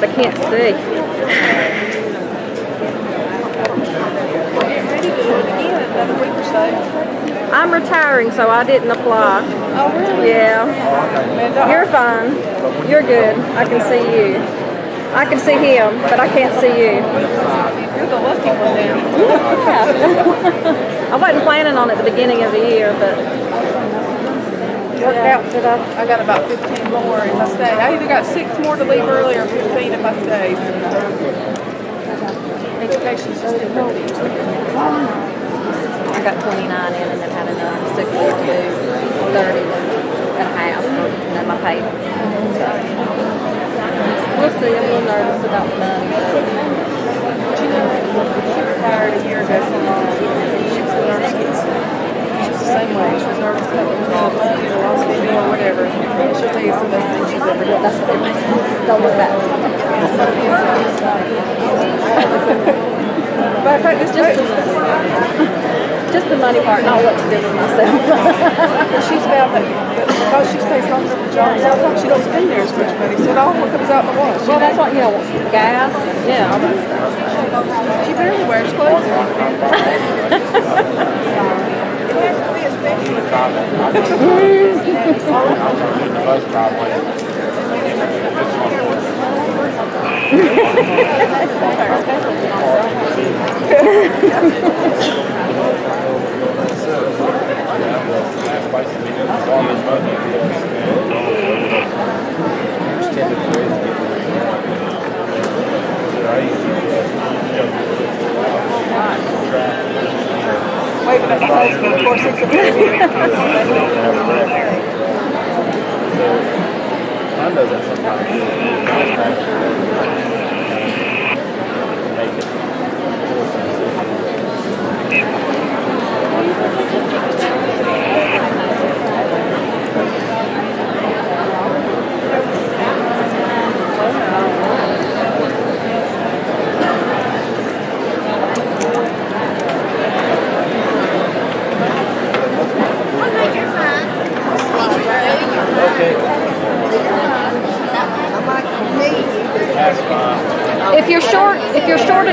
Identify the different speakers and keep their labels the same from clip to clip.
Speaker 1: I can't see. I'm retiring, so I didn't apply.
Speaker 2: Oh, really?
Speaker 1: Yeah. You're fine. You're good. I can see you. I can see him, but I can't see you.
Speaker 2: You're the lucky one then.
Speaker 1: Yeah. I wasn't planning on it at the beginning of the year, but worked out today.
Speaker 2: I got about 15 more if I stay. I either got 6 more to leave early or 15 if I stay. Education's just different.
Speaker 1: I got 29 in and then had another 6 to do 30 and a half, and then my pay. So we'll see. I'm a little nervous about the money.
Speaker 2: But you know, she retired a year ago from she was a nurse. She was the same way. She was nervous about money or lost people or whatever. She'll tell you some of the things she's ever done.
Speaker 1: That's what they don't look back.
Speaker 2: But in fact, it's
Speaker 1: just the money part, not what to do with myself.
Speaker 2: she's found that because she stays home from her job, sometimes she don't spend there as much money. So it all comes out in the wash.
Speaker 1: Well, that's what, gas, all that stuff.
Speaker 2: She barely wears clothes. Waving at my husband, of course, it's a baby.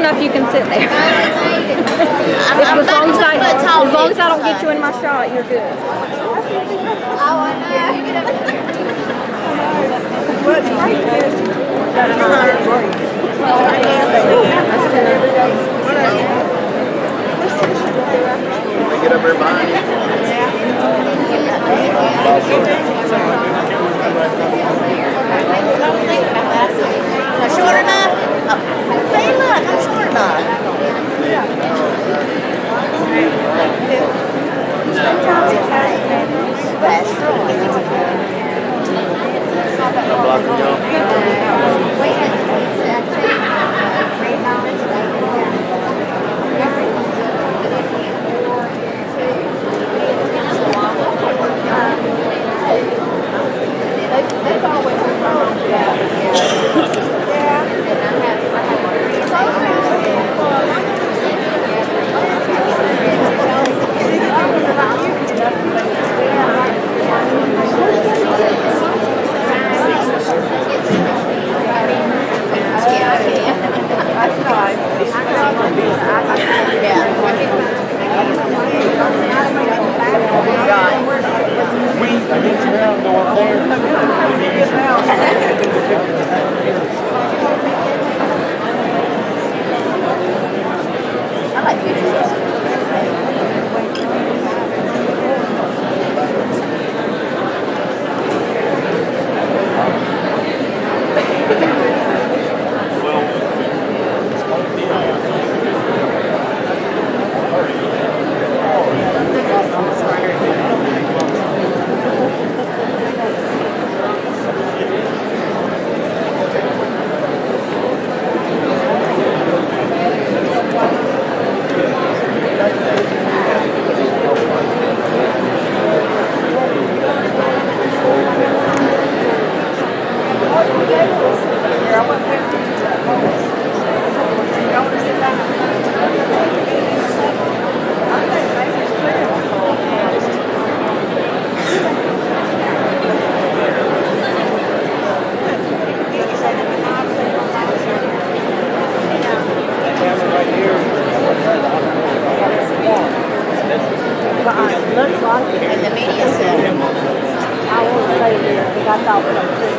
Speaker 1: enough you can sit there.
Speaker 3: I'm
Speaker 1: As
Speaker 3: not
Speaker 1: long as
Speaker 3: 2
Speaker 1: I,
Speaker 3: foot tall.
Speaker 1: as long as I don't get you in my shot, you're good.
Speaker 3: Oh, I know.
Speaker 4: Get up there behind you.
Speaker 3: Am I short enough? Oh. See, look, I'm short enough.
Speaker 4: I'm blocking y'all.
Speaker 3: I like pictures. And the media center.
Speaker 1: I won't stay here because I thought it was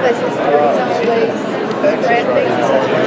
Speaker 3: This is always red things is such a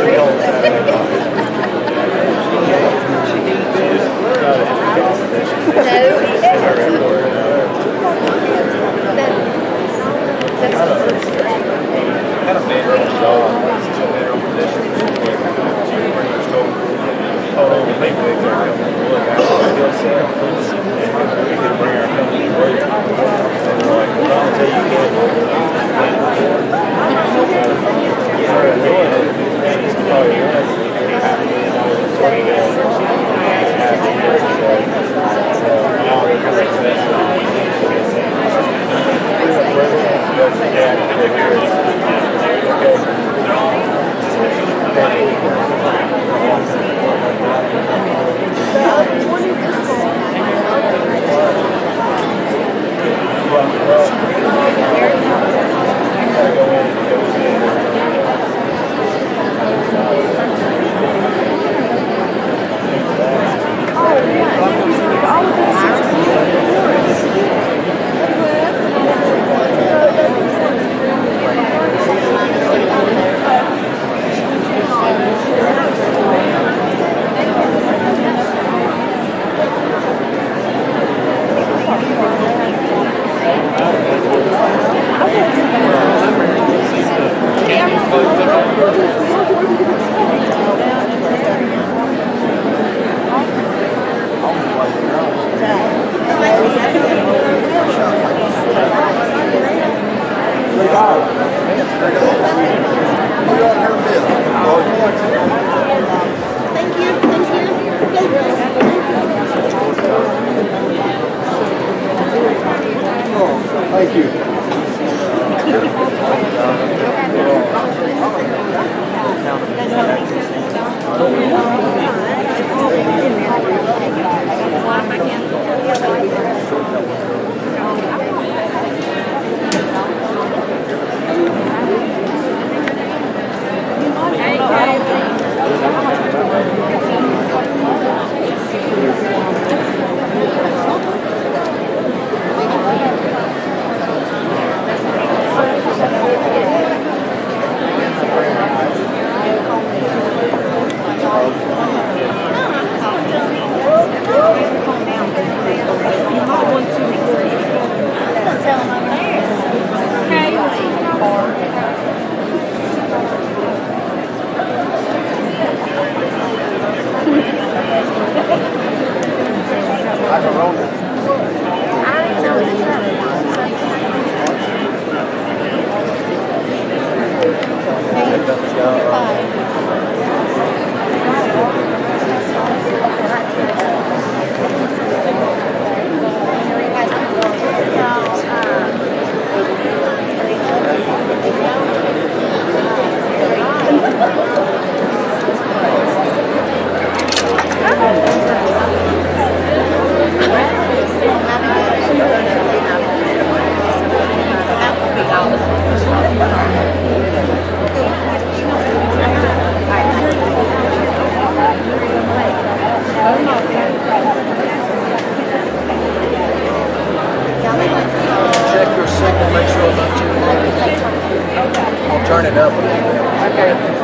Speaker 4: Thank you. Check your signal, make sure it's not too low. I'll turn it up a little bit.
Speaker 1: Okay.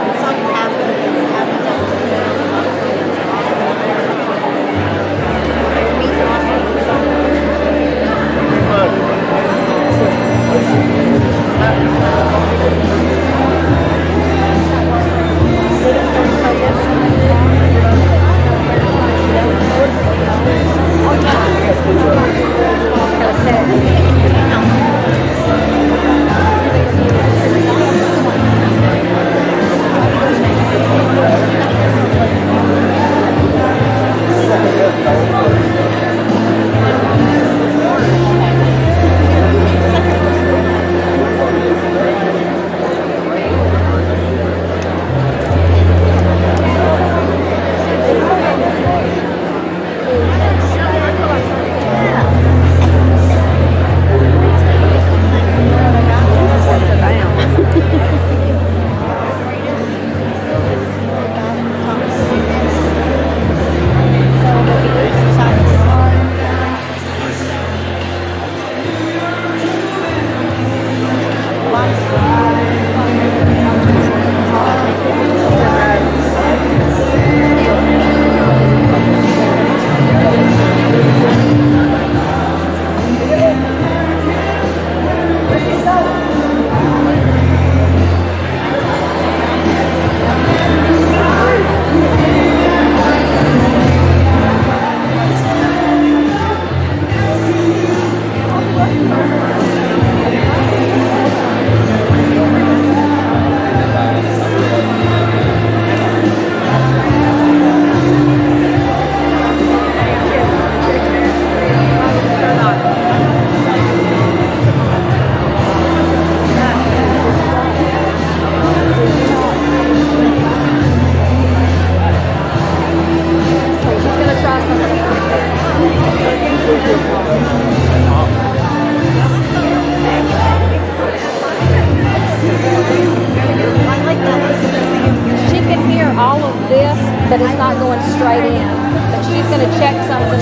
Speaker 1: but it's not going straight in. But she's going to check something.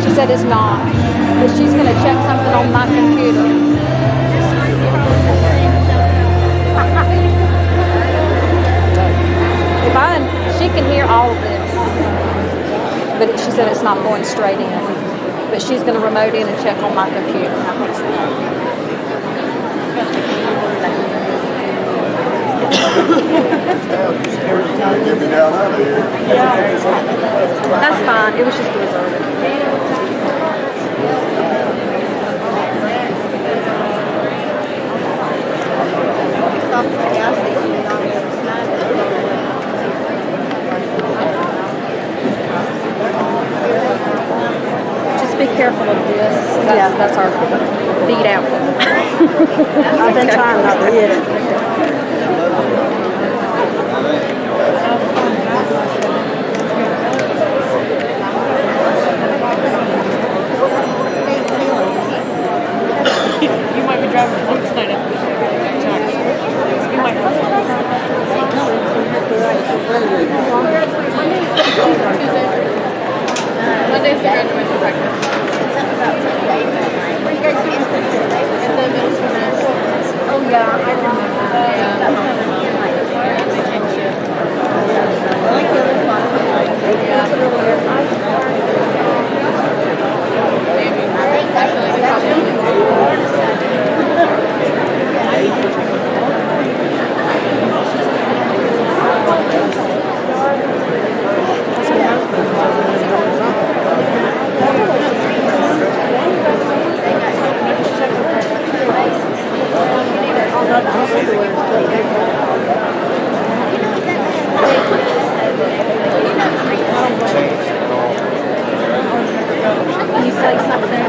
Speaker 1: She said it's not. But she's going to check something on my computer. She can hear all of this. But she said it's not going straight in. But she's going to remote in and check on my computer.
Speaker 5: Get me down out of here.
Speaker 1: That's fine. It was just a reserve. Just be careful of this. That's our beat out.
Speaker 3: I've been trying not to hit it.
Speaker 2: You might be driving the one side up. You might have Monday's the graduation practice. Oh yeah, I remember.
Speaker 1: Can you say something?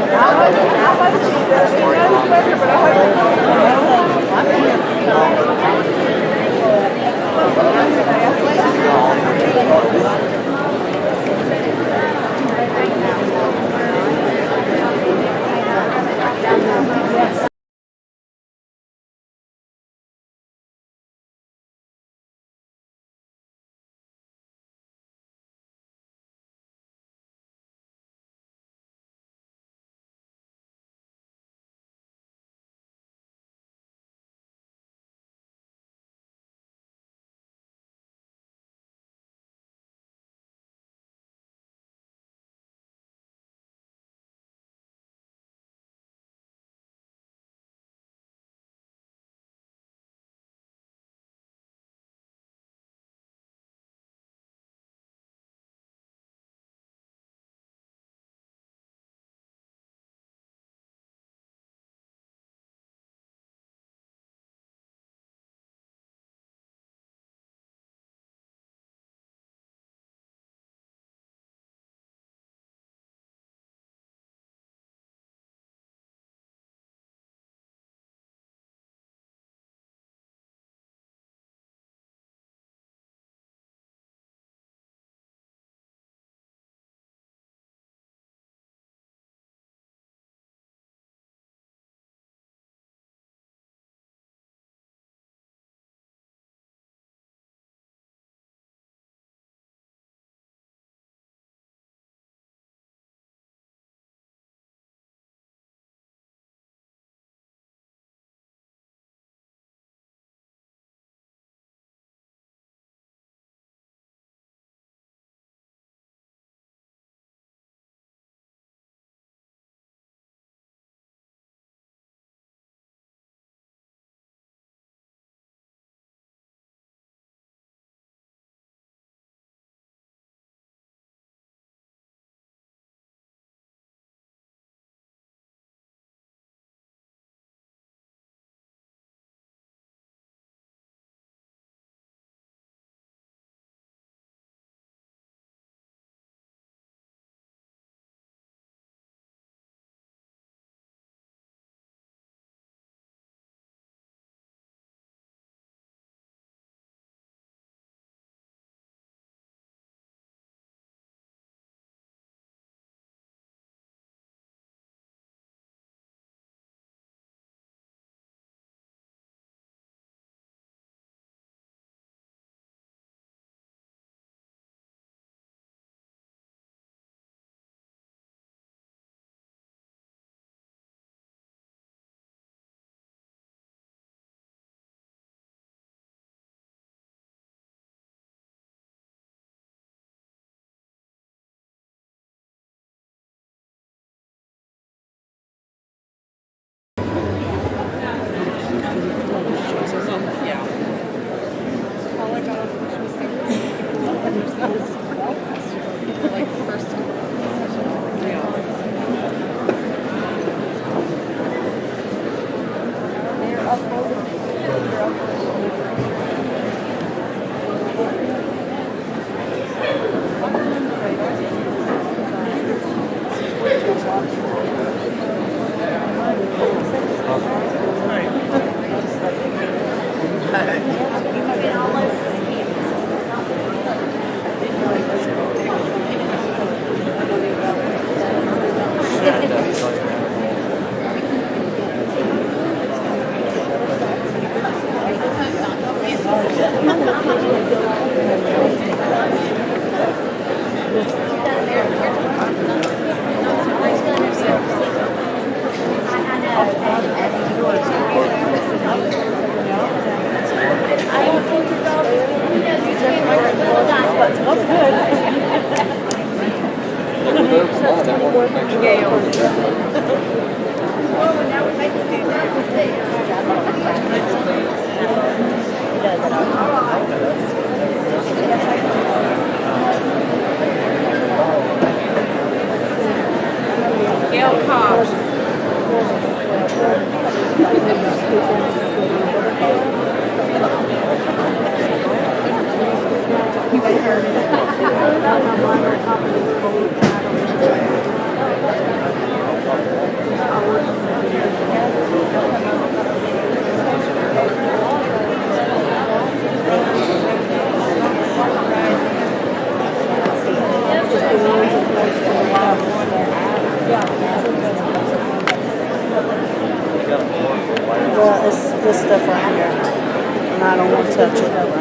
Speaker 2: Well, it's this stuff right here, and I don't want to touch it.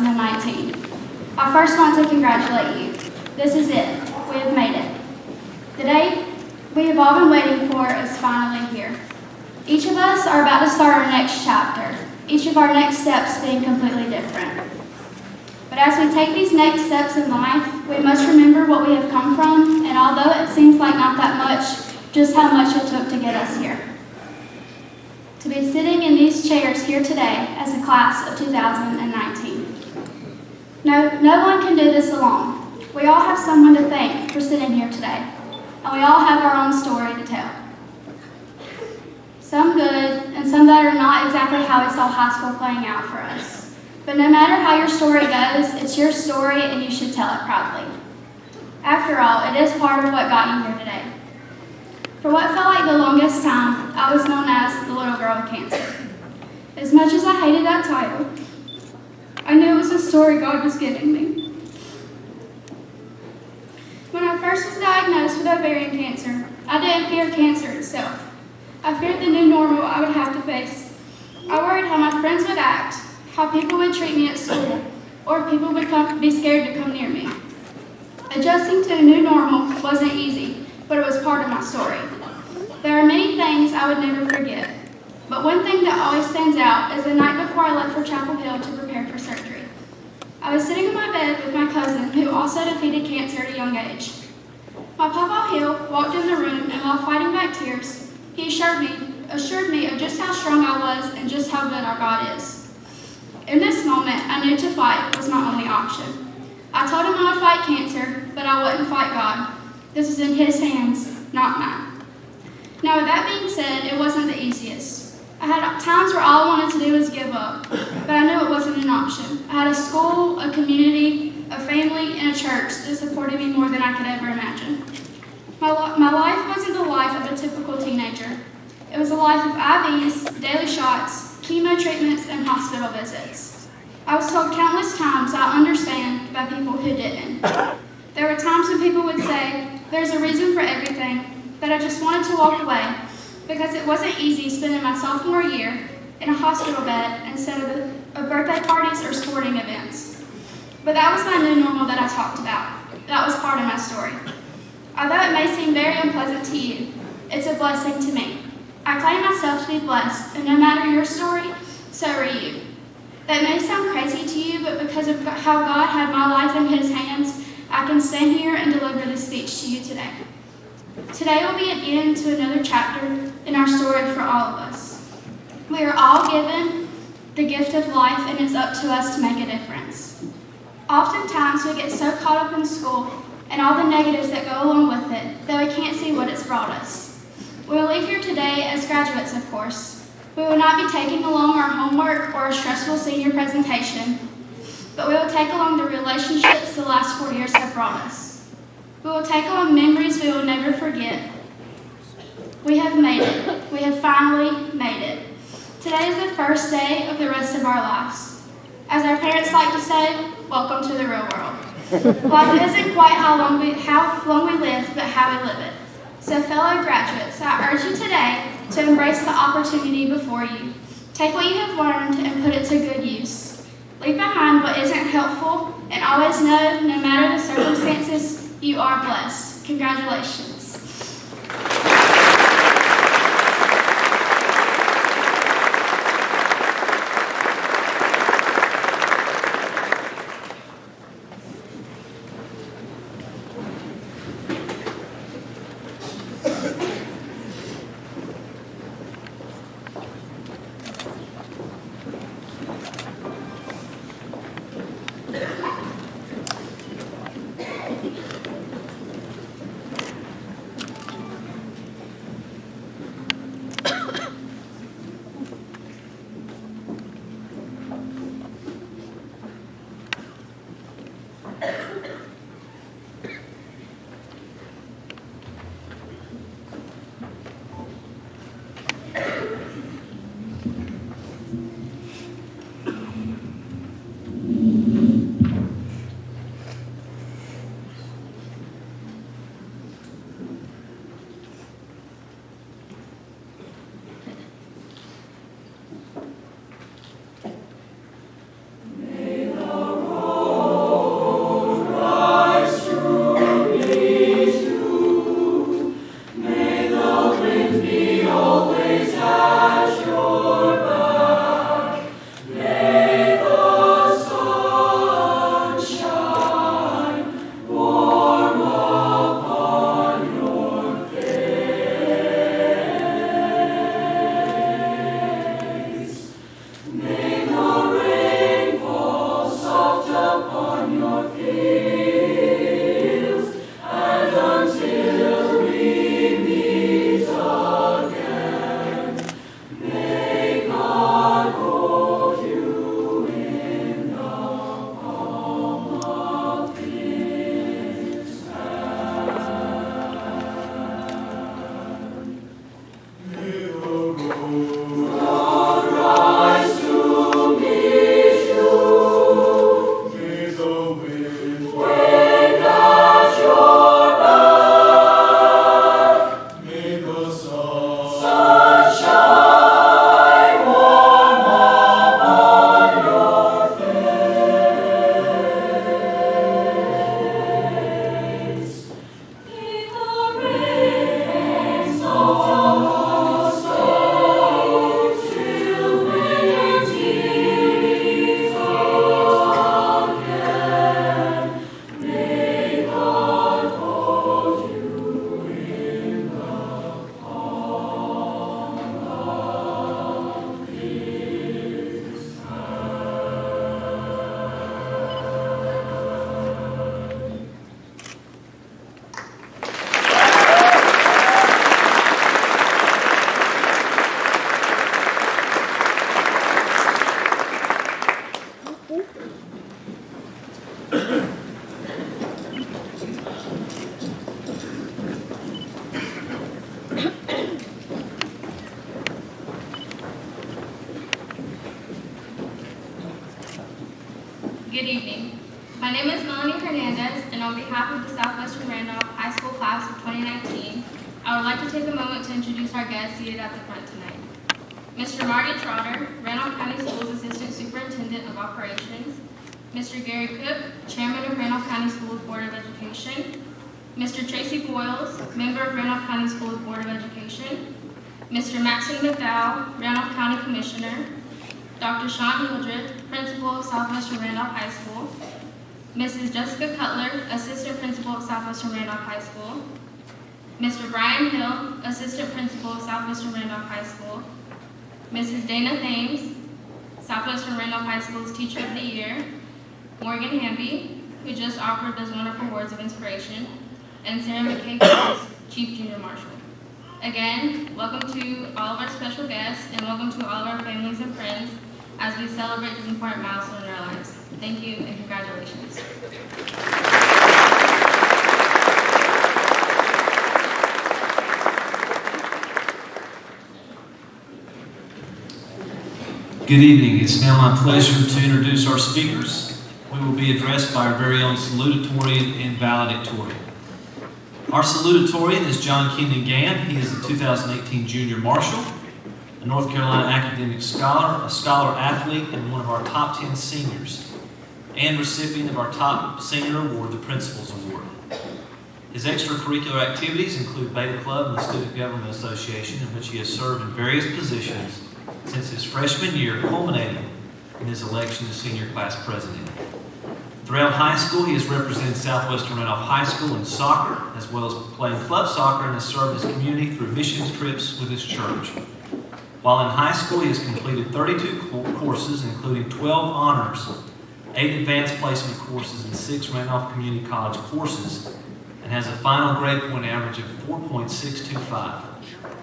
Speaker 6: 2019. I first want to congratulate you. This is it. We have made it. The day we have all been waiting for is finally here. Each of us are about to start our next chapter, each of our next steps being completely different. But as we take these next steps in life, we must remember what we have come from, and although it seems like not that much, just how much it took to get us here. To be sitting in these chairs here today as a class of 2019. No one can do this alone. We all have someone to thank for sitting here today, and we all have our own story to tell. Some good, and some that are not exactly how we saw high school playing out for us. But no matter how your story goes, it's your story and you should tell it proudly. After all, it is part of what got you here today. For what felt like the longest time, I was known as the little girl with cancer. As much as I hated that title, I knew it was a story God was giving me. When I first was diagnosed with ovarian cancer, I didn't fear cancer itself. I feared the new normal I would have to face. I worried how my friends would act, how people would treat me at school, or people would be scared to come near me. Adjusting to a new normal wasn't easy, but it was part of my story. There are many things I would never forget, but one thing that always stands out is the night before I left for Chapel Hill to prepare for surgery. I was sitting in my bed with my cousin who also defeated cancer at a young age. My Papa Hill walked in the room, and while fighting back tears, he assured me of just how strong I was and just how good our God is. In this moment, I knew to fight was my only option. I told him I would fight cancer, but I wouldn't fight God. This was in his hands, not mine. Now, with that being said, it wasn't the easiest. I had times where all I wanted to do was give up, but I knew it wasn't an option. I had a school, a community, a family, and a church that supported me more than I could ever imagine. My life wasn't the life of a typical teenager. It was a life of IVs, daily shots, chemo treatments, and hospital visits. I was told countless times I understand by people who didn't. There were times when people would say, there's a reason for everything, but I just wanted to walk away because it wasn't easy spending my sophomore year in a hospital bed instead of birthday parties or sporting events. But that was my new normal that I talked about. That was part of my story. Although it may seem very unpleasant to you, it's a blessing to me. I claim myself to be blessed, and no matter your story, so are you. That may sound crazy to you, but because of how God had my life in his hands, I can stand here and deliver this speech to you today. Today will be an end to another chapter in our story for all of us. We are all given the gift of life, and it's up to us to make a difference. Oftentimes, we get so caught up in school and all the negatives that go along with it that we can't see what it's brought us. We will leave here today as graduates, of course. We will not be taking along our homework or a stressful senior presentation, but we will take along the relationships the last 4 years have brought us. We will take along memories we will never forget. We have made it. We have finally made it. Today is the first day of the rest of our lives. As our parents like to say, welcome to the real world. Life isn't quite how long we live, but how we live it. So fellow graduates, I urge you today to embrace the opportunity before you. Take what you have learned and put it to good use. Leave behind what isn't helpful, and always know, no matter the circumstances, you are blessed. Congratulations. Good evening. My name is Melanie Hernandez, and on behalf of the Southwestern Randolph High School class of 2019, I would like to take a moment to introduce our guests seated at the front tonight. Mr. Marty Trotter, Randolph County Schools Assistant Superintendent of Operations. Mr. Gary Cook, Chairman of Randolph County Schools Board of Education. Mr. Tracy Boyles, Member of Randolph County Schools Board of Education. Mr. Maxine McDowell, Randolph County Commissioner. Dr. Sean Hildreth, Principal of Southwestern Randolph High School. Mrs. Jessica Cutler, Assistant Principal of Southwestern Randolph High School. Mr. Brian Hill, Assistant Principal of Southwestern Randolph High School. Mrs. Dana Thames, Southwestern Randolph High School's Teacher of the Year. Morgan Hamby, who just offered those wonderful words of inspiration. And Sarah McKay Cross, Chief Junior Marshal. Again, welcome to all of our special guests, and welcome to all of our families and friends as we celebrate this important milestone in our lives. Thank you and congratulations.
Speaker 7: Good evening. It's now my pleasure to introduce our speakers. We will be addressed by our very own salutatorian and valedictorian. Our salutatorian is John Keenan Gann. He is a 2018 Junior Marshal, a North Carolina Academic Scholar, a Scholar Athlete, and one of our top 10 seniors, and recipient of our top senior award, the Principal's Award. His extracurricular activities include Beta Club and the Student Government Association, in which he has served in various positions since his freshman year, culminating in his election as senior class president. Throughout high school, he has represented Southwestern Randolph High School in soccer, as well as playing club soccer, and has served his community through missions trips with his church. While in high school, he has completed 32 courses, including 12 honors, 8 advanced placement courses, and 6 Randolph Community College courses, and has a final grade point average of 4.625.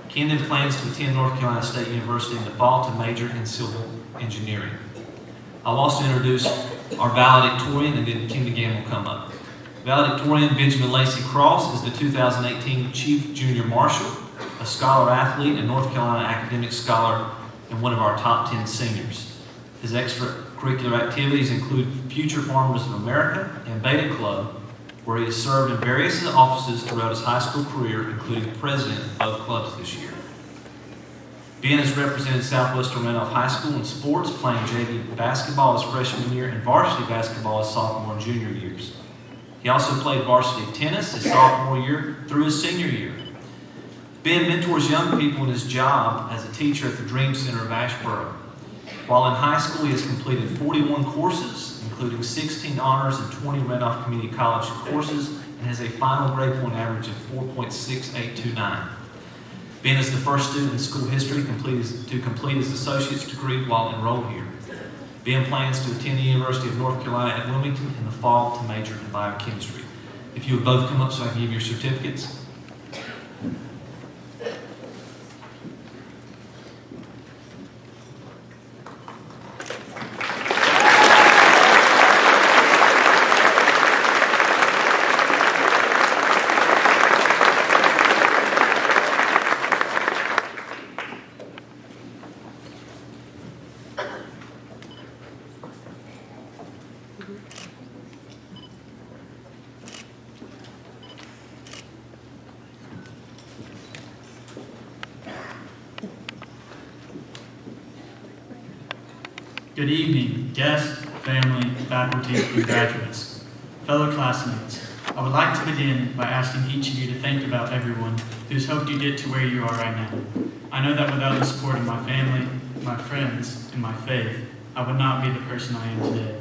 Speaker 7: Keenan plans to attend North Carolina State University in the fall to major in civil engineering. I'll also introduce our valedictorian, and then Keenan Gann will come up. Valedictorian Benjamin Lacey Cross is the 2018 Chief Junior Marshal, a Scholar Athlete, and North Carolina Academic Scholar, and one of our top 10 seniors. His extracurricular activities include Future Farmers of America and Beta Club, where he has served in various offices throughout his high school career, including president of both clubs this year. Ben has represented Southwestern Randolph High School in sports, playing JV basketball his freshman year and varsity basketball his sophomore and junior years. He also played varsity tennis his sophomore year through his senior year. Ben mentors young people in his job as a teacher at the Dream Center of Asheboro. While in high school, he has completed 41 courses, including 16 honors and 20 Randolph Community College courses, and has a final grade point average of 4.6829. Ben is the first student in school history to complete his associate's degree while enrolled here. Ben plans to attend the University of North Carolina at Wilmington in the fall to major in biochemistry. If you would both come up so I can give your certificates.
Speaker 8: Good evening, guests, family, faculty, and graduates. Fellow classmates, I would like to begin by asking each of you to think about everyone who's helped you get to where you are right now. I know that without the support of my family, my friends, and my faith, I would not be the person I am today.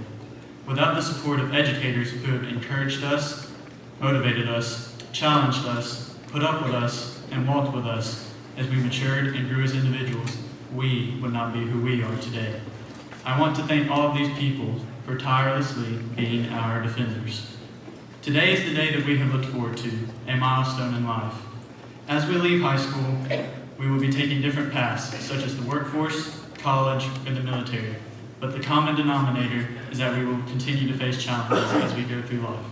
Speaker 8: Without the support of educators who have encouraged us, motivated us, challenged us, put up with us, and walked with us as we matured and grew as individuals, we would not be who we are today. I want to thank all of these people for tirelessly being our defenders. Today is the day that we have looked forward to, a milestone in life. As we leave high school, we will be taking different paths, such as the workforce, college, and the military. but the common denominator is that we will continue to face challenges as we go through life.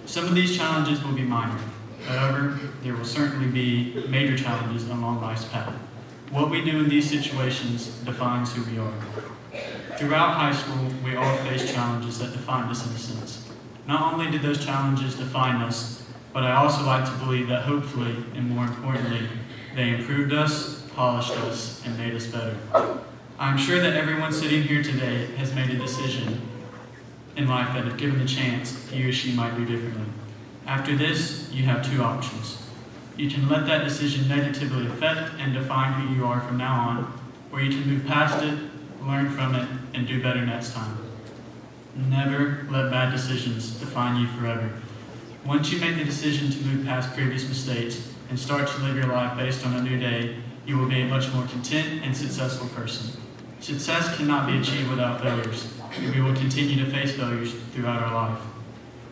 Speaker 8: Some of these challenges will be minor. However, there will certainly be major challenges along life's path. What we do in these situations defines who we are. Throughout high school, we all face challenges that define us in a sense. Not only did those challenges define us, but I also like to believe that hopefully, and more importantly, they improved us, polished us, and made us better. I'm sure that everyone sitting here today has made a decision in life that if given the chance, he or she might do differently. After this, you have two options. You can let that decision negatively affect and define who you are from now on, or you can move past it, learn from it, and do better next time. Never let bad decisions define you forever. Once you make the decision to move past previous mistakes and start to live your life based on a new day, you will be a much more content and successful person. Success cannot be achieved without failures, and we will continue to face failures throughout our life.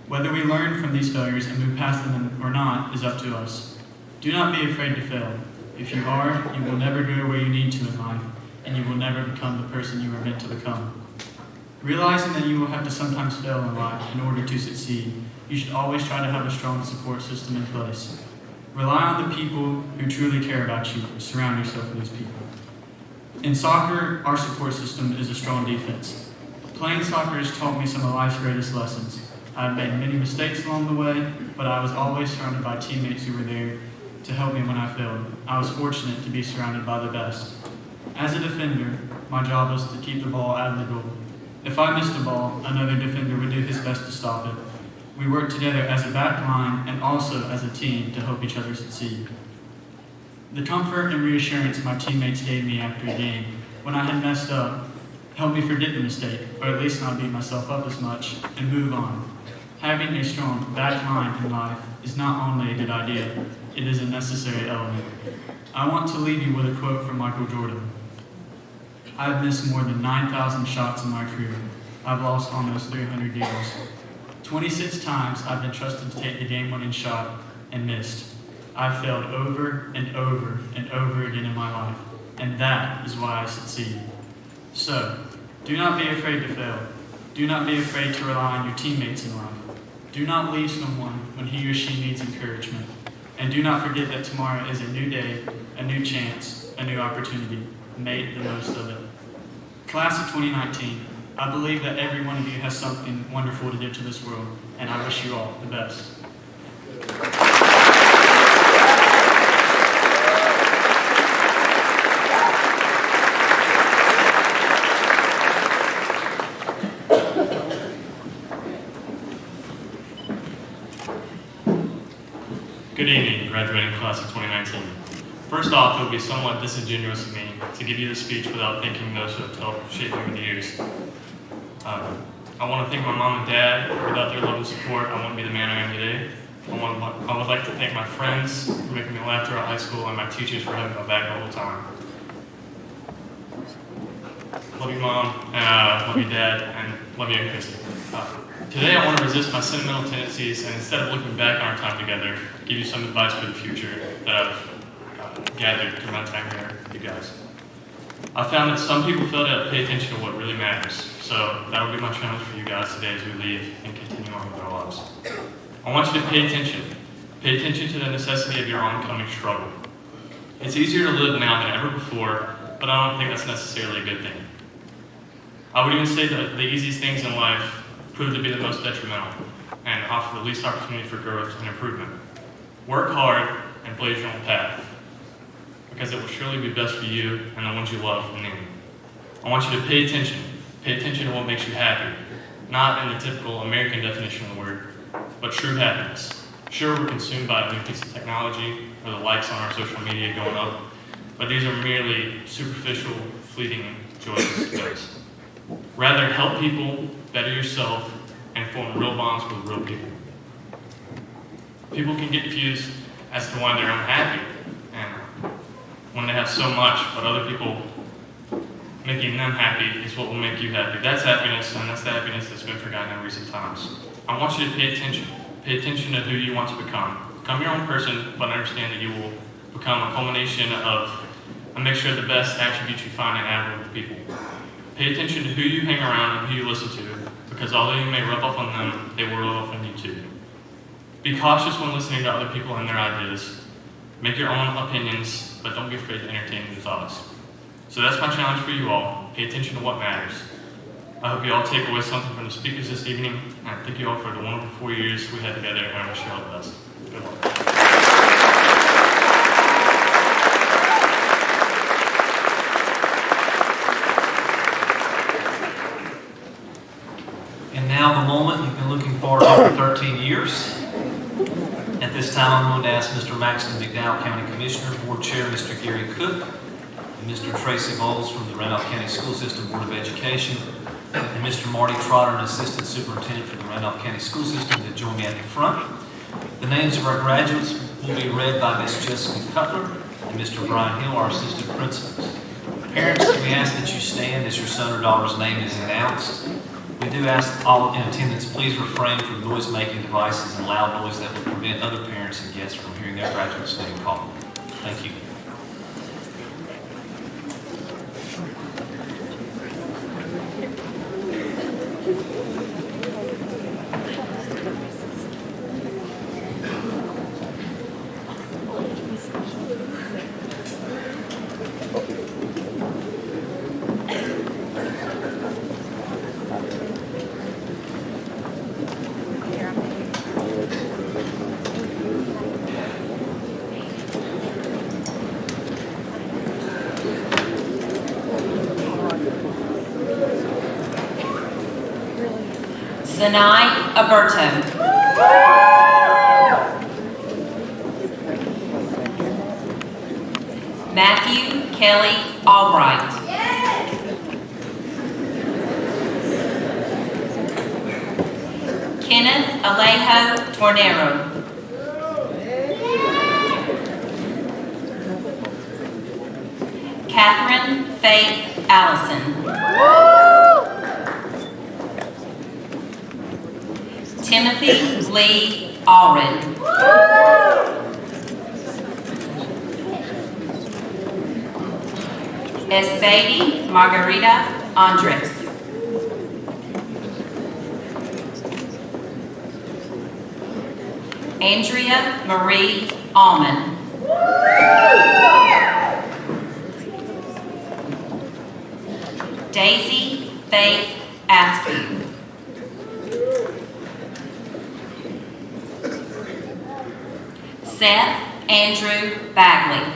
Speaker 8: Whether we learn from these failures and move past them or not is up to us. Do not be afraid to fail. If you are, you will never go where you need to in life, and you will never become the person you were meant to become. Realizing that you will have to sometimes fail in life in order to succeed, you should always try to have a strong support system in place. Rely on the people who truly care about you. Surround yourself with those people. In soccer, our support system is a strong defense. Playing soccer has taught me some of life's greatest lessons. I've made many mistakes along the way, but I was always surrounded by teammates who were there to help me when I failed. I was fortunate to be surrounded by the best. As a defender, my job was to keep the ball out of the goal. If I missed a ball, another defender would do his best to stop it. We worked together as a back line and also as a team to help each other succeed. The comfort and reassurance my teammates gave me after a game, when I had messed up, helped me forget the mistake, or at least not beat myself up as much, and move on. Having a strong back line in life is not only a good idea, it is a necessary element. I want to leave you with a quote from Michael Jordan. I've missed more than 9,000 shots in my career. I've lost almost 300 games. 26 times I've been trusted to take the game-winning shot and missed. I've failed over and over and over again in my life, and that is why I succeed. So, do not be afraid to fail. Do not be afraid to rely on your teammates in life. Do not leave someone when he or she needs encouragement. And do not forget that tomorrow is a new day, a new chance, a new opportunity. Make the most of it. Class of 2019, I believe that every one of you has something wonderful to give to this world, and I wish you all the best.
Speaker 9: Good evening, graduating class of 2019. First off, it would be somewhat disingenuous of me to give you this speech without thanking those who have helped shape me over the years. I want to thank my mom and dad. Without their love and support, I wouldn't be the man I am today. I would like to thank my friends for making me laugh throughout high school and my teachers for having my back the whole time. Love you, Mom, love you, Dad, and love you, Kristen. Today I want to resist my sentimental tendencies and instead of looking back on our time together, give you some advice for the future that I've gathered through my time here with you guys. I found that some people fail to pay attention to what really matters, so that will be my challenge for you guys today as we leave and continue on with our lives. I want you to pay attention. Pay attention to the necessity of your oncoming struggle. It's easier to live now than ever before, but I don't think that's necessarily a good thing. I would even say that the easiest things in life prove to be the most detrimental and offer the least opportunity for growth and improvement. Work hard and blaze your own path, because it will surely be best for you and the ones you love in the end. I want you to pay attention. Pay attention to what makes you happy, not in the typical American definition of the word, but true happiness. Sure, we're consumed by a new piece of technology or the likes on our social media going up, but these are merely superficial, fleeting joys to those. Rather, help people, better yourself, and form real bonds with real people. People can get confused as to why they're unhappy, and when they have so much, but other people making them happy is what will make you happy. That's happiness, and that's the happiness that's been forgotten in recent times. I want you to pay attention. Pay attention to who you want to become. Become your own person, but understand that you will become a culmination of a mixture of the best attributes you find in admirable people. Pay attention to who you hang around and who you listen to, because although you may rub off on them, they will rub off on you too. Be cautious when listening to other people and their ideas. Make your own opinions, but don't be afraid to entertain new thoughts. So that's my challenge for you all. Pay attention to what matters. I hope you all take away something from the speakers this evening, and I thank you all for the wonderful 4 years we had together, and I wish you all the best. Good luck.
Speaker 7: And now the moment you've been looking for over 13 years. At this time, I'm going to ask Mr. Maxton McDowell, County Commissioner, Board Chair Mr. Gary Cook, and Mr. Tracy Bowles from the Randolph County School System Board of Education, and Mr. Marty Trotter, an Assistant Superintendent for the Randolph County School System, to join me at the front. The names of our graduates will be read by Ms. Jessica Cutler and Mr. Brian Hill, our Assistant Principals. Parents, we ask that you stand as your son or daughter's name is announced. We do ask all in attendance, please refrain from noise-making devices and loud noise that will prevent other parents and guests from hearing their graduate's name called. Thank you.
Speaker 10: Zanai Alberto. Matthew Kelly Albright. Kenneth Alejo Tornero. Catherine Faith Allison. Timothy Lee Allred. Esbady Margarita Andres. Andrea Marie Allman. Daisy Faith Askew. Seth Andrew Bagley.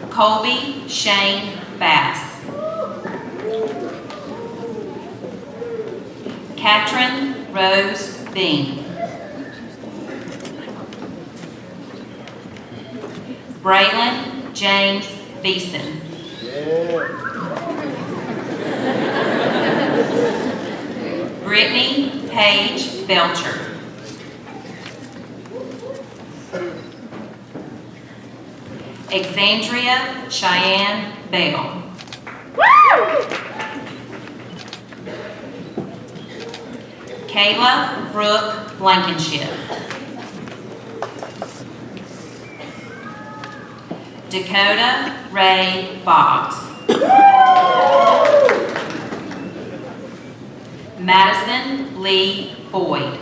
Speaker 10: Colby Shane Bass. Katrin Rose Bean. Braylon James Beeson. Brittany Paige Belcher. Exandria Cheyenne Bale. Kayla Brooke Blankenship. Dakota Ray Boggs. Madison Lee Boyd.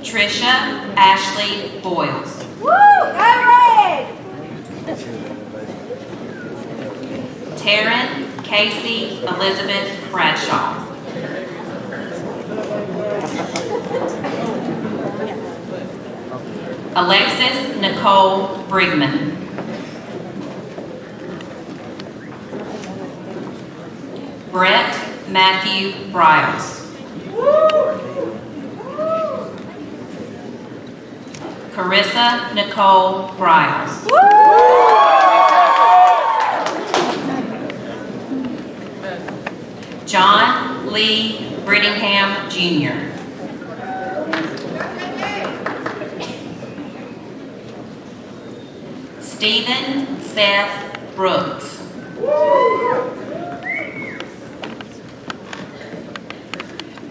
Speaker 10: Trisha Ashley Boyles. Taryn Casey Elizabeth Bradshaw. Alexis Nicole Brigman. Brett Matthew Bryles. Carissa Nicole Bryles. John Lee Brittingham Jr. Stephen Seth Brooks.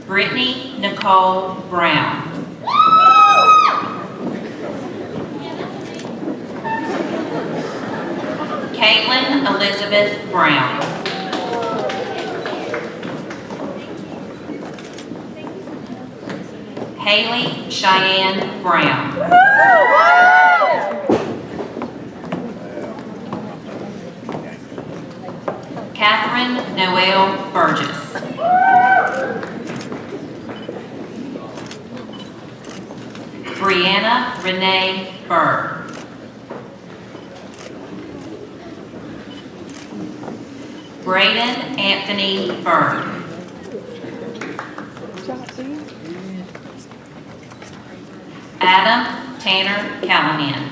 Speaker 10: Brittany Nicole Brown. Caitlin Elizabeth Brown. Haley Cheyenne Brown. Catherine Noel Burgess. Brianna Renee Burr. Braden Anthony Burr. Adam Tanner Callahan.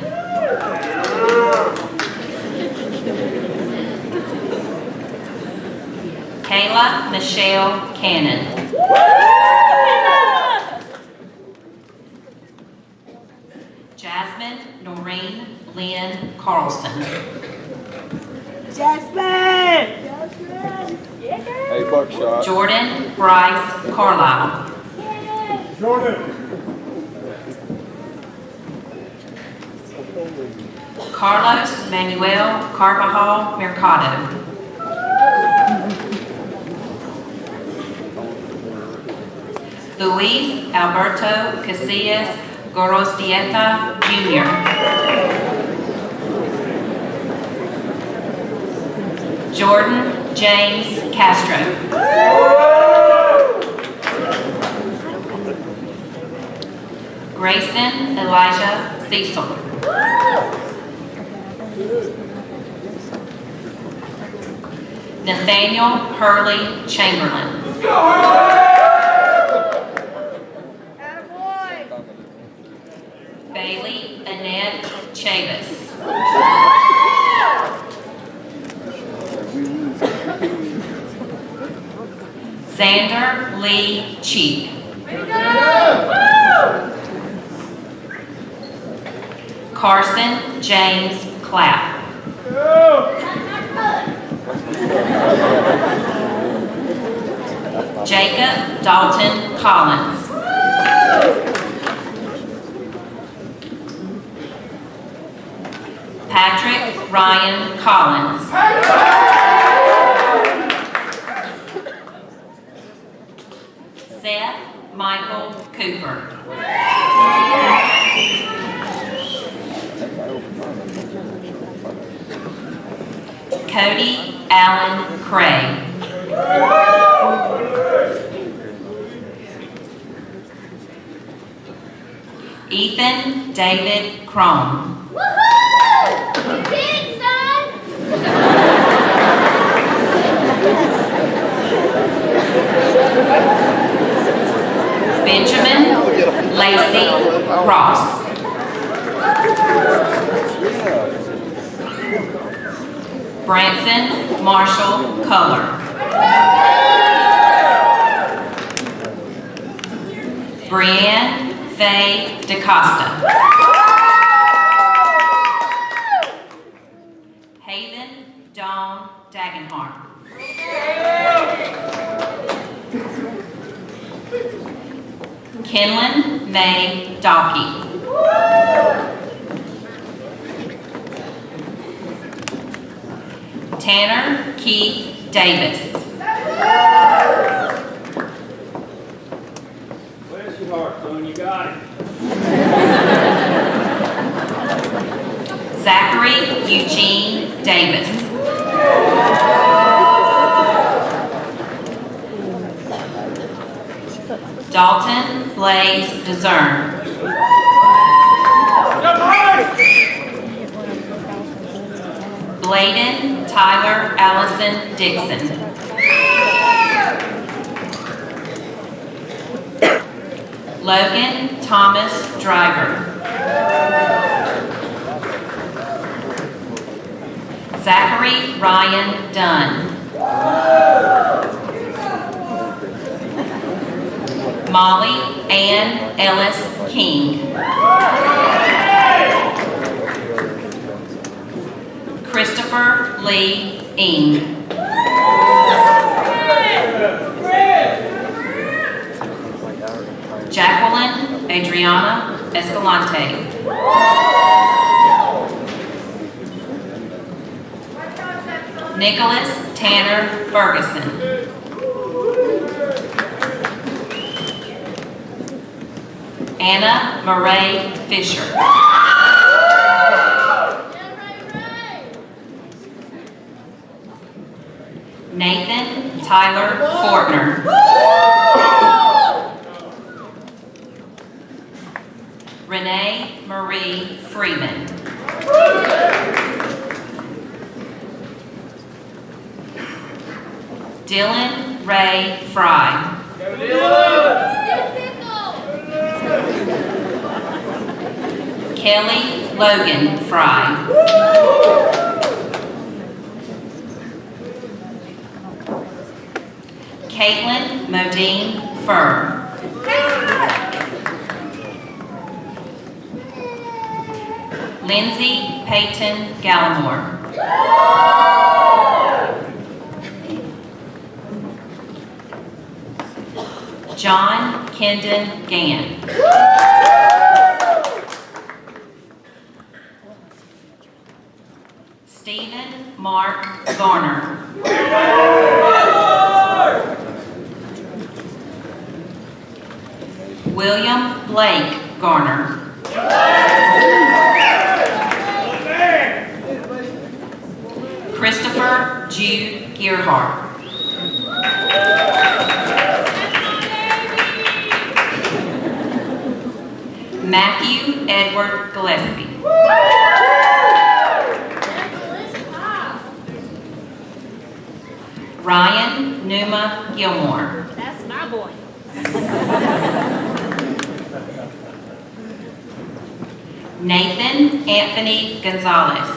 Speaker 10: Kayla Michelle Cannon. Jasmine Noreen Lynn Carlson.
Speaker 2: Jasmine!
Speaker 5: Hey, buckshot.
Speaker 10: Jordan Bryce Carlisle.
Speaker 5: Jordan.
Speaker 10: Carlos Manuel Carvajal Mercado. Luis Alberto Casillas Gorostieta Jr. Jordan James Castro. Grayson Elijah Cecil. Nathaniel Hurley Chamberlain. Bailey Annette Chavis. Xander Lee Cheek. Carson James Clapp. Jacob Dalton Collins. Patrick Ryan Collins. Seth Michael Cooper. Cody Allen Cray. Ethan David Crone.
Speaker 6: Big son!
Speaker 10: Benjamin Lacey Cross. Branson Marshall Culler. Brianne Faye DaCosta. Haven Dawn Dagenhart. Kenlyn May Dalkey. Tanner Keith Davis.
Speaker 11: Bless your heart, son, you got it.
Speaker 10: Zachary Eugene Davis. Dalton Blaze Discern. Bladen Tyler Allison Dixon. Logan Thomas Driver. Zachary Ryan Dunn. Molly Ann Ellis King. Christopher Lee Ing. Jacqueline Adriana Escalante. Nicholas Tanner Ferguson. Anna Murray Fisher. Nathan Tyler Fortner. Renee Marie Freeman. Dylan Ray Fry. Kelly Logan Fry. Caitlin Modine Furr. Lindsay Peyton Gallimore. John Kendon Gann. Stephen Mark Garner. William Blake Garner. Christopher Jude Gearhart. Matthew Edward Gillespie. Ryan Numa Gilmore.
Speaker 3: That's my boy.
Speaker 10: Nathan Anthony Gonzalez.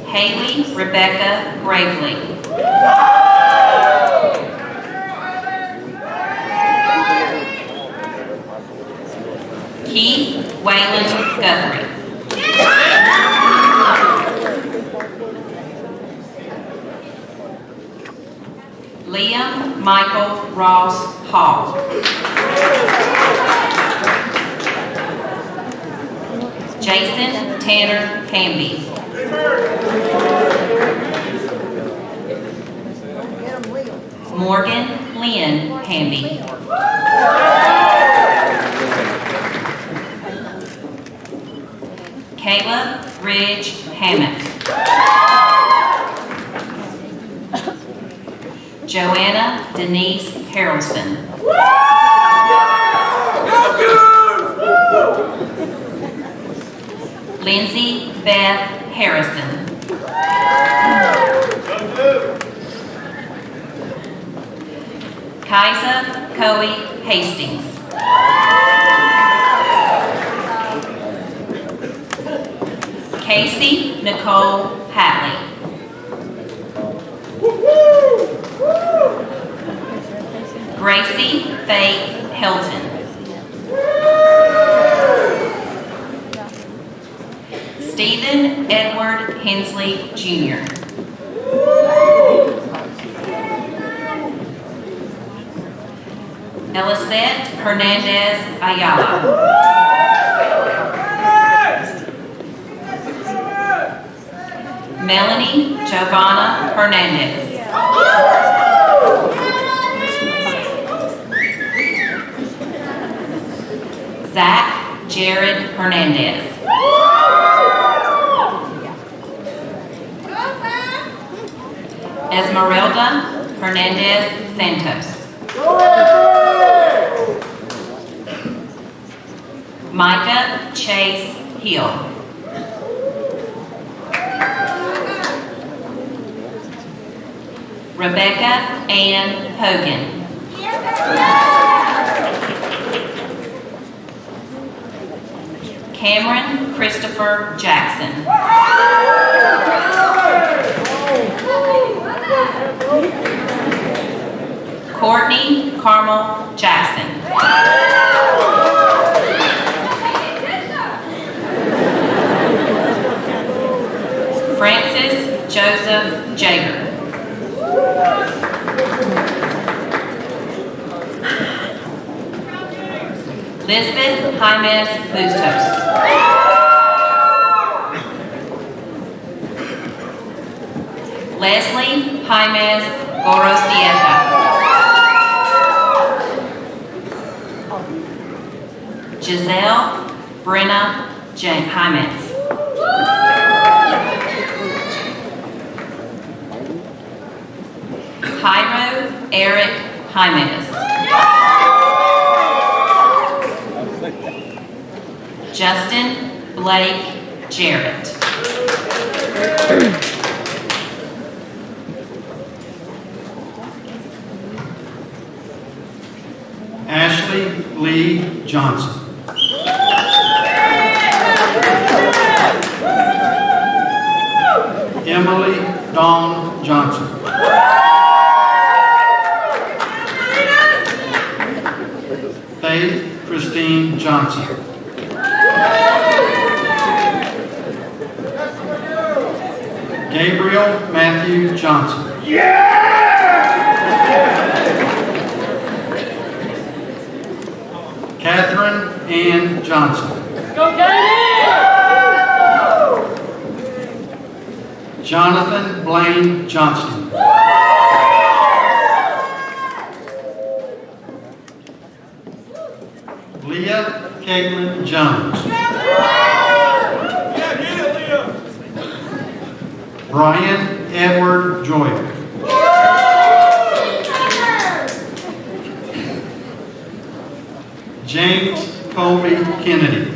Speaker 10: Haley Rebecca Gravely. Keith Wayland Guthrie. Liam Michael Ross Hall. Jason Tanner Hamby. Morgan Lynn Hamby. Caleb Ridge Hammett. Joanna Denise Harrelson. Lindsay Beth Harrison. Kaisa Coe Hastings. Casey Nicole Hatley. Gracie Faith Hilton. Stephen Edward Hensley Jr. Elisette Hernandez Ayala. Melanie Giovanna Hernandez. Zach Jared Hernandez. Esmeralda Hernandez Santos. Micah Chase Hill. Rebecca Ann Hogan. Cameron Christopher Jackson. Courtney Carmel Jackson. Francis Joseph Jager. Lisbeth Jaimes Bustos. Leslie Jaimez Gorostieta. Giselle Brenna Jaimez. Jairo Eric Jaimez. Justin Blake Jarrett.
Speaker 12: Ashley Lee Johnson. Emily Dawn Johnson. Faith Christine Johnson. Gabriel Matthew Johnson. Catherine Ann Johnson.
Speaker 11: Go
Speaker 12: Jonathan Blaine Johnston. Leah Caitlin Jones. Brian Edward Joyer. James Colby Kennedy.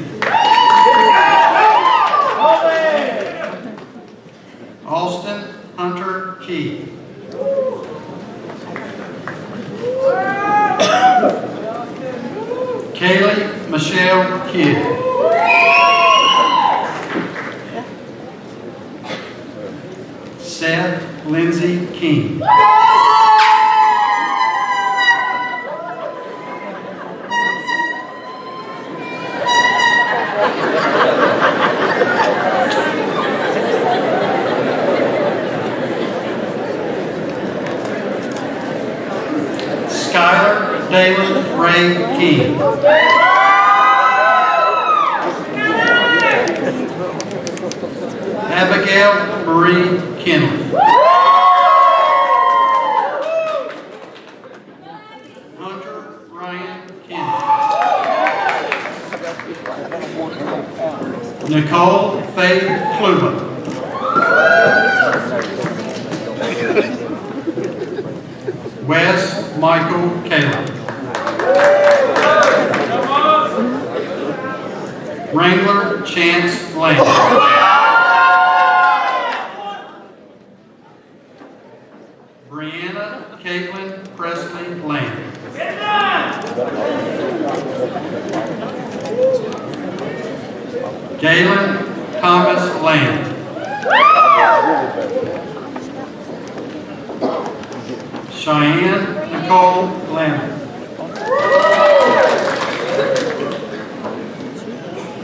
Speaker 12: Austin Hunter Key. Kaylee Michelle Kidd. Seth Lindsay King. Skylar Dalen Ray King. Abigail Marie Kinley. Hunter Ryan Kennedy. Nicole Faith Kluber. Wes Michael Caleb. Wrangler Chance Lane. Brianna Caitlin Presley Land. Galen Thomas Land. Cheyenne Nicole Lamb.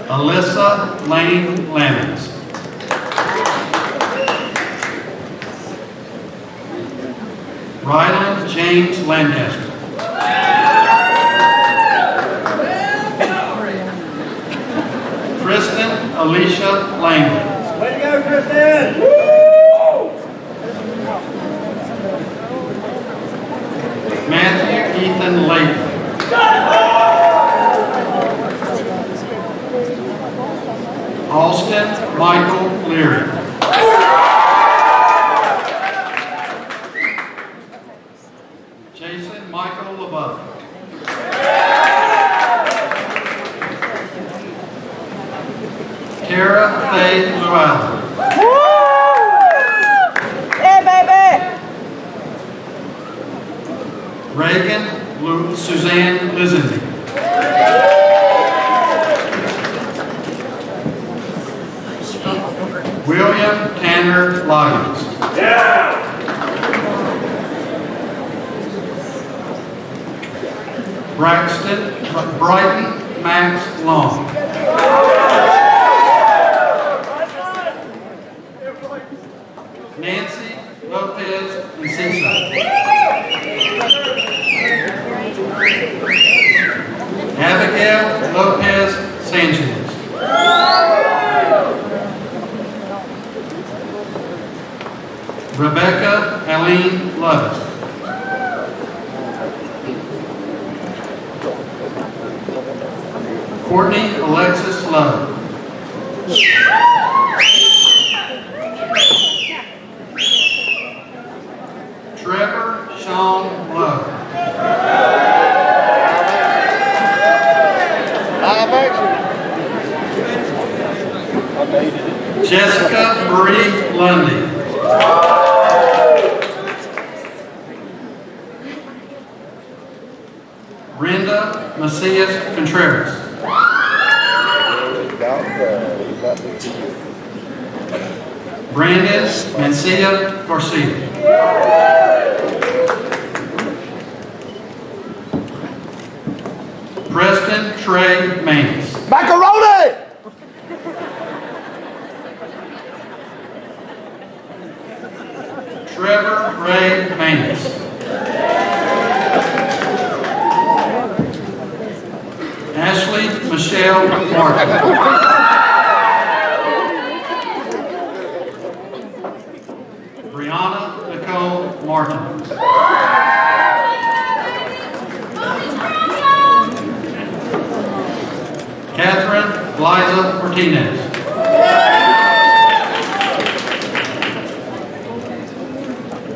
Speaker 12: Alyssa Lane Lamons. Ryland James Lancaster. Kristen Alicia Langley.
Speaker 11: Way to go, Kristen!
Speaker 12: Matthew Ethan Layton. Austin Michael Leary. Jason Michael LaBeouf. Tara Faye Llewellyn.
Speaker 3: Hey, baby!
Speaker 12: Reagan Suzanne Lisenby. William Tanner Loggins. Brighton Max Long. Nancy Lopez Encisa. Abigail Lopez Sanchez. Rebecca Aline Lovett. Courtney Alexis Love. Trevor Sean Love. Jessica Marie Lundy. Brenda Macias Contreras. Brandon Mancia Garcia. Preston Trey Maines.
Speaker 5: Macaroni!
Speaker 12: Trevor Ray Maines. Ashley Michelle Martin. Brianna Nicole Martin. Catherine Liza Martinez.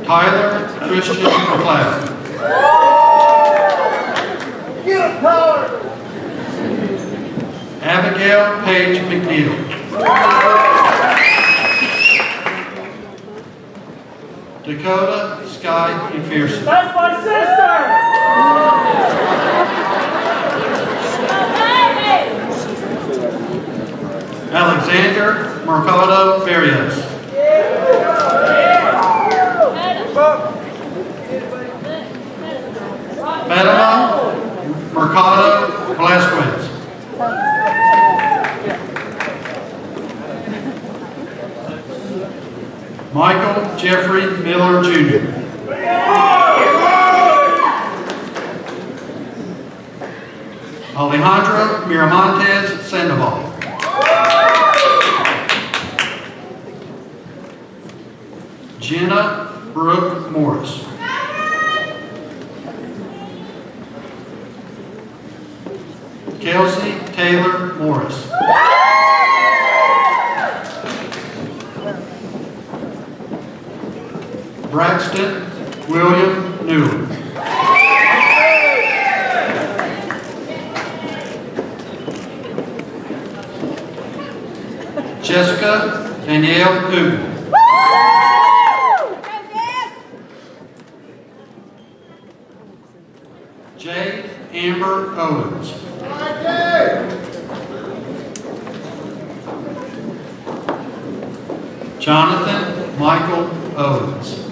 Speaker 12: Tyler Christian McLeod. Abigail Paige McNeil. Dakota Sky McPherson.
Speaker 11: That's my sister!
Speaker 12: Alexander Mercado Barrios. Fatima Mercado Velasquez. Michael Jeffrey Miller Jr. Alejandra Miramontes Sandoval. Jenna Brooke Morris. Kelsey Taylor Morris. Braxton William Newell. Jessica Danielle Newton. Jade Amber Owens. Jonathan Michael Owens.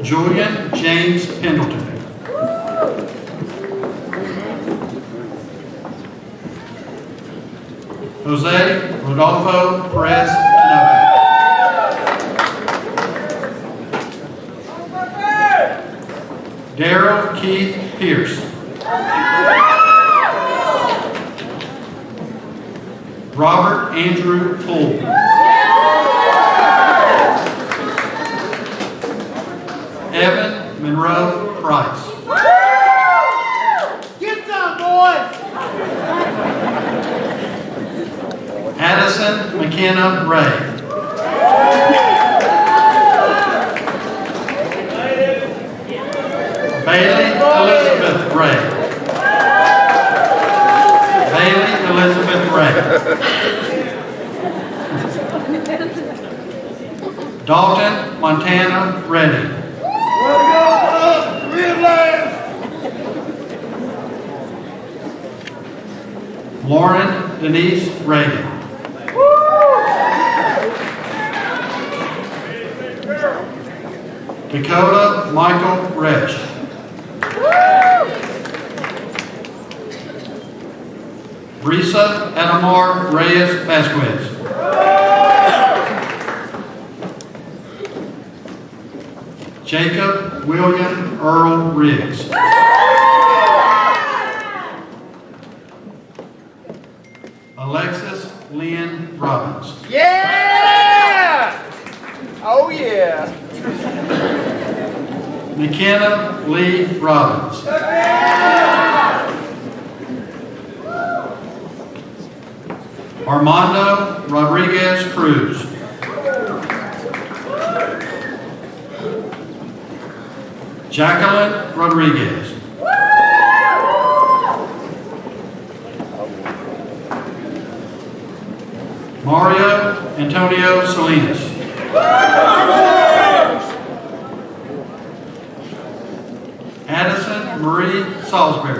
Speaker 12: Julian James Pendleton. Jose Rodolfo Perez Tanoka. Daryl Keith Pierce. Robert Andrew Poole. Evan Monroe Price.
Speaker 11: Get down, boys!
Speaker 12: Addison McKenna Ray. Bailey Elizabeth Ray. Bailey Elizabeth Ray. Dalton Montana Reddy. Lauren Denise Reagan. Dakota Michael Resch. Risa Adamar Reyes Vasquez. Jacob William Earl Riggs. Alexis Lynn Roberts. McKenna Lee Robbins. Armando Rodriguez Cruz. Jacqueline Rodriguez. Mario Antonio Salinas. Addison Marie Salisbury.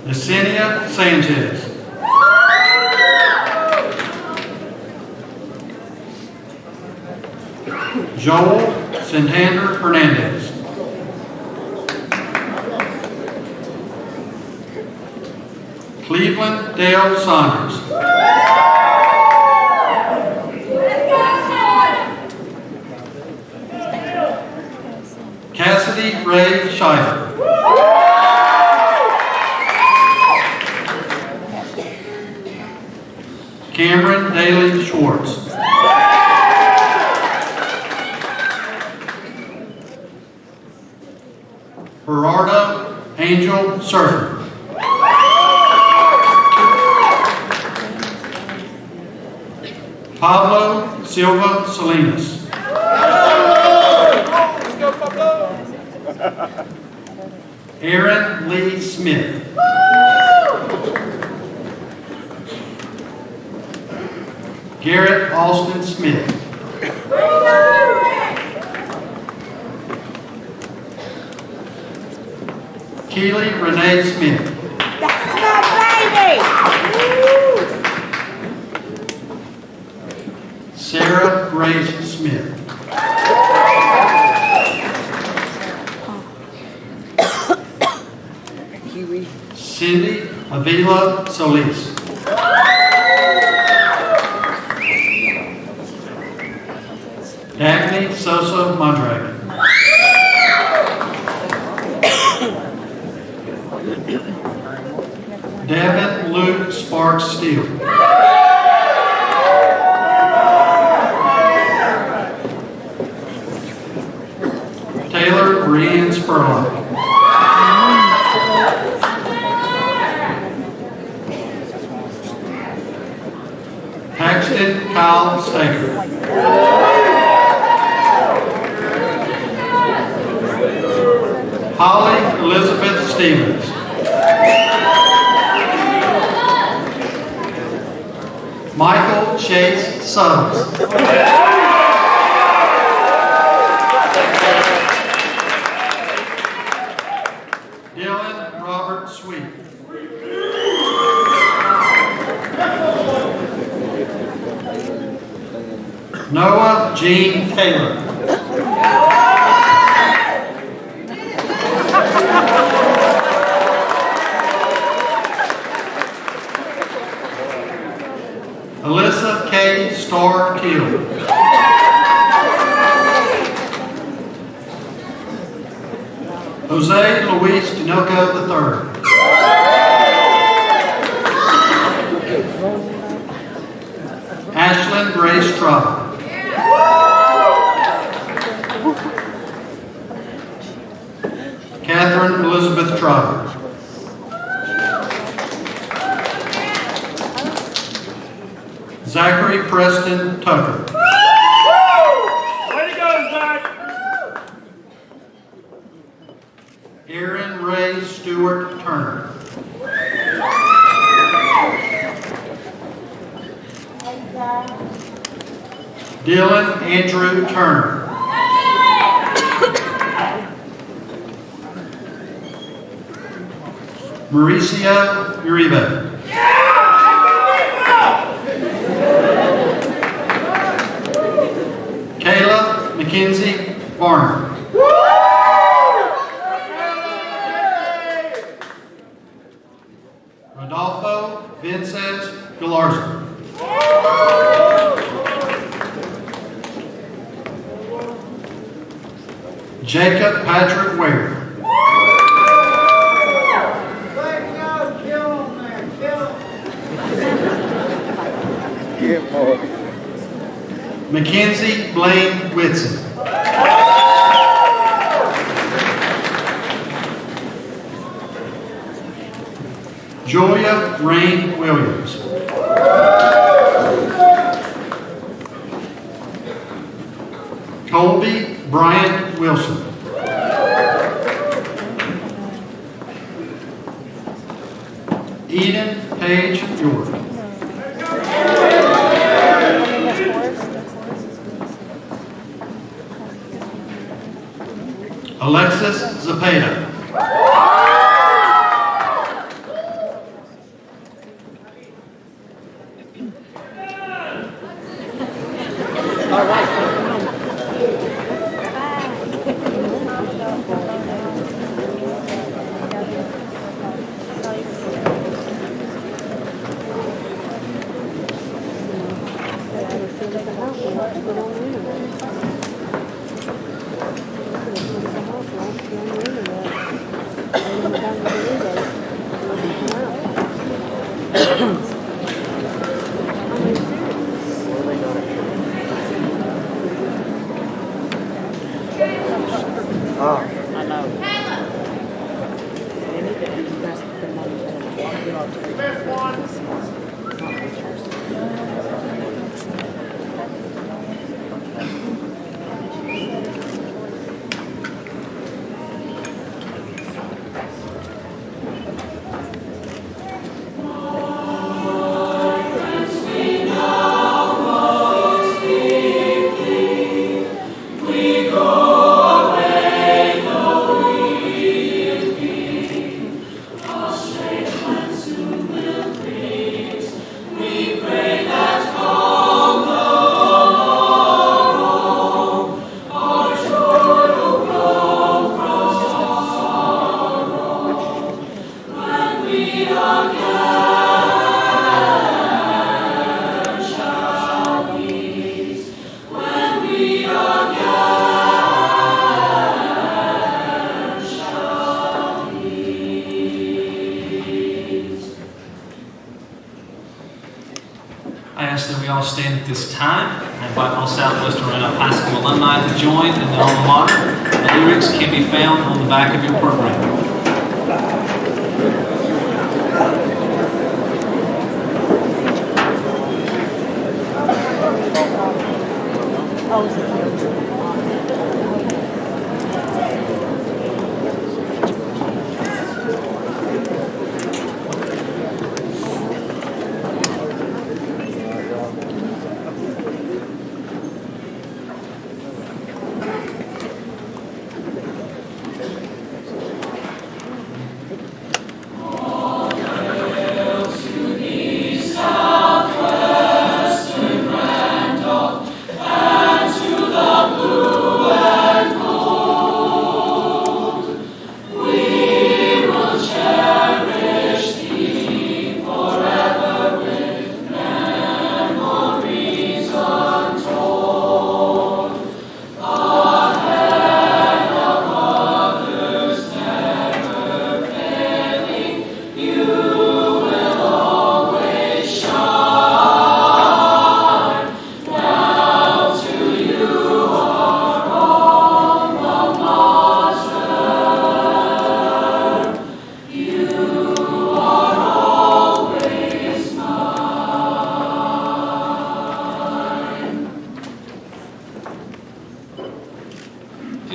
Speaker 12: Yesenia Sanchez. Joel Santander Hernandez. Cleveland Dale Saunders. Cassidy Ray Scheider. Cameron Daly Schwartz. Gerardo Angel Surfer. Pablo Silva Salinas.
Speaker 5: Let's go, Pablo.
Speaker 12: Aaron Lee Smith. Garrett Austin Smith. Keely Renee Smith.
Speaker 3: That's my baby.
Speaker 12: Sarah Grace Smith. Cindy Avila Solis. Dagny Sosa Mondragon. Devin Luke Sparks Steele. Taylor Brianne Spurlock. Paxton Kyle Staker. Holly Elizabeth Stevens. Michael Chase Suggs. Dylan Robert Sweet. Noah Jean Taylor. Alyssa K. Starr Keel. Jose Luis Tinoco III. Ashlyn Grace Trotter. Catherine Elizabeth Trotter. Zachary Preston Tucker.
Speaker 5: Way to go, Zach.
Speaker 12: Aaron Ray Stewart Turner. Dylan Andrew Turner. Mauricio Uribe. Kayla Mackenzie Varner. Rodolfo Vinces Galarza. Jacob Patrick Ware. Mackenzie Blaine Whitson. Julia Rain Williams. Colby Brian Wilson. Eden Page Jordan. Alexis Zapata.
Speaker 7: I ask that we all stand at this time. I invite all Southwestern Randolph High School alumni to join in the alma mater. The lyrics can be found on the back of your program.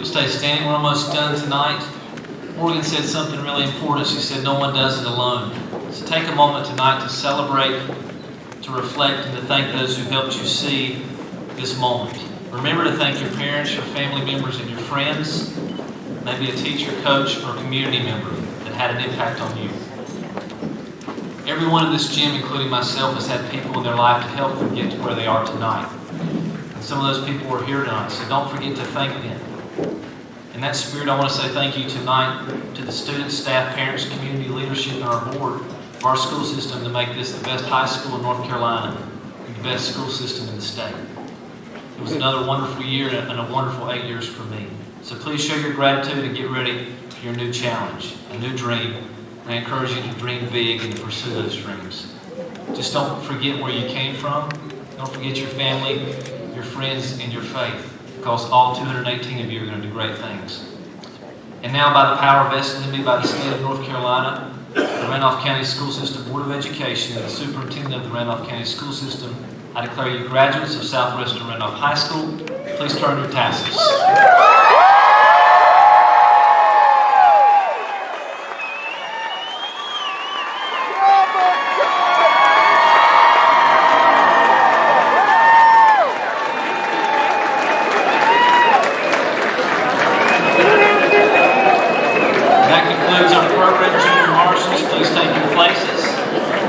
Speaker 7: Stay standing. We're almost done tonight. Morgan said something really important. She said no one does it alone. So take a moment tonight to celebrate, to reflect, and to thank those who helped you see this moment. Remember to thank your parents, your family members, and your friends, maybe a teacher, coach, or community member that had an impact on you. Everyone in this gym, including myself, has had people in their life to help them get to where they are tonight. And some of those people are here tonight, so don't forget to thank them. In that spirit, I want to say thank you tonight to the students, staff, parents, community leadership, and our board for our school system to make this the best high school in North Carolina and the best school system in the state. It was another wonderful year and a wonderful 8 years for me. So please show your gratitude and get ready for your new challenge, a new dream. I encourage you to dream big and to pursue those dreams. Just don't forget where you came from. Don't forget your family, your friends, and your faith, because all 218 of you are going to do great things. And now, by the power vested in me by the state of North Carolina, the Randolph County School System Board of Education, and the Superintendent of the Randolph County School System, I declare you graduates of Southwestern Randolph High School. Please turn your tassels.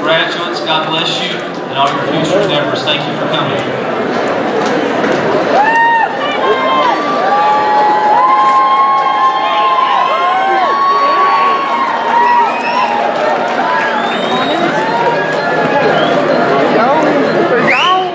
Speaker 7: Graduates, God bless you, and all your future endeavors. Thank you for coming.
Speaker 11: Go!